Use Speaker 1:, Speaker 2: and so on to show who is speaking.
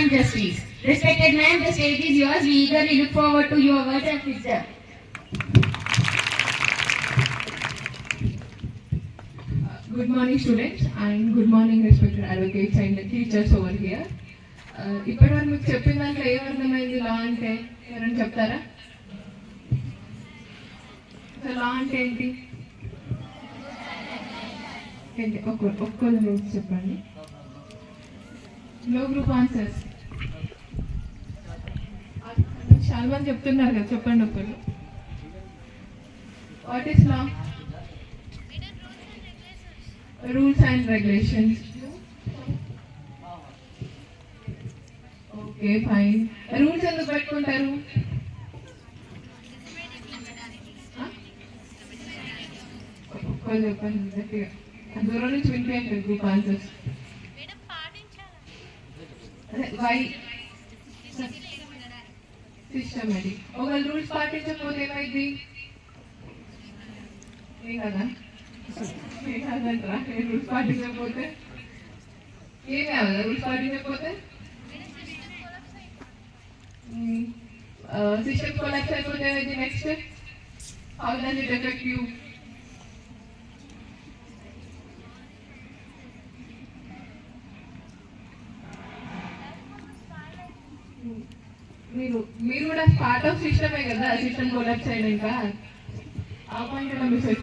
Speaker 1: and justice. Respected ma'am, the stage is yours. We eagerly look forward to your words and wisdom.
Speaker 2: Good morning students and good morning respected advocates and teachers over here. ఇప్పటివరకు మీకు చెప్పిన దాంట్లో ఏమర్థమైంది లా అంటే ఎవరైనా చెప్తారా? లా అంటే ఏంటి? ఒక్కరు చెప్పండి. లో గ్రూప్ ఆన్సర్స్ చాలా మంది చెప్తున్నారు కదా, చెప్పండి ఒక్కరు. What is law? Rules and regulations. Okay fine. Rules ఎందుకు పెట్టుకుంటారు? చెప్పండి, దూరం నుంచి వినిపించండి గ్రూప్ ఆన్సర్స్. Why systematic. ఒకవేళ రూల్స్ పాటించకపోతే ఏమైంది? ఏం కదా, ఏం కాదంటారా? రూల్స్ పాటించకపోతే ఏమి అవ్వదా? రూల్స్ పాటించకపోతే సిస్టమ్ కొలాప్స్ అయిపోతే ఏమైంది? Next how does it effect you? మీరు కూడా పార్ట్ ఆఫ్ సిస్టమే కదా, సిస్టమ్ కొలాప్స్ అయినాక ఆ పాయింట్ మిస్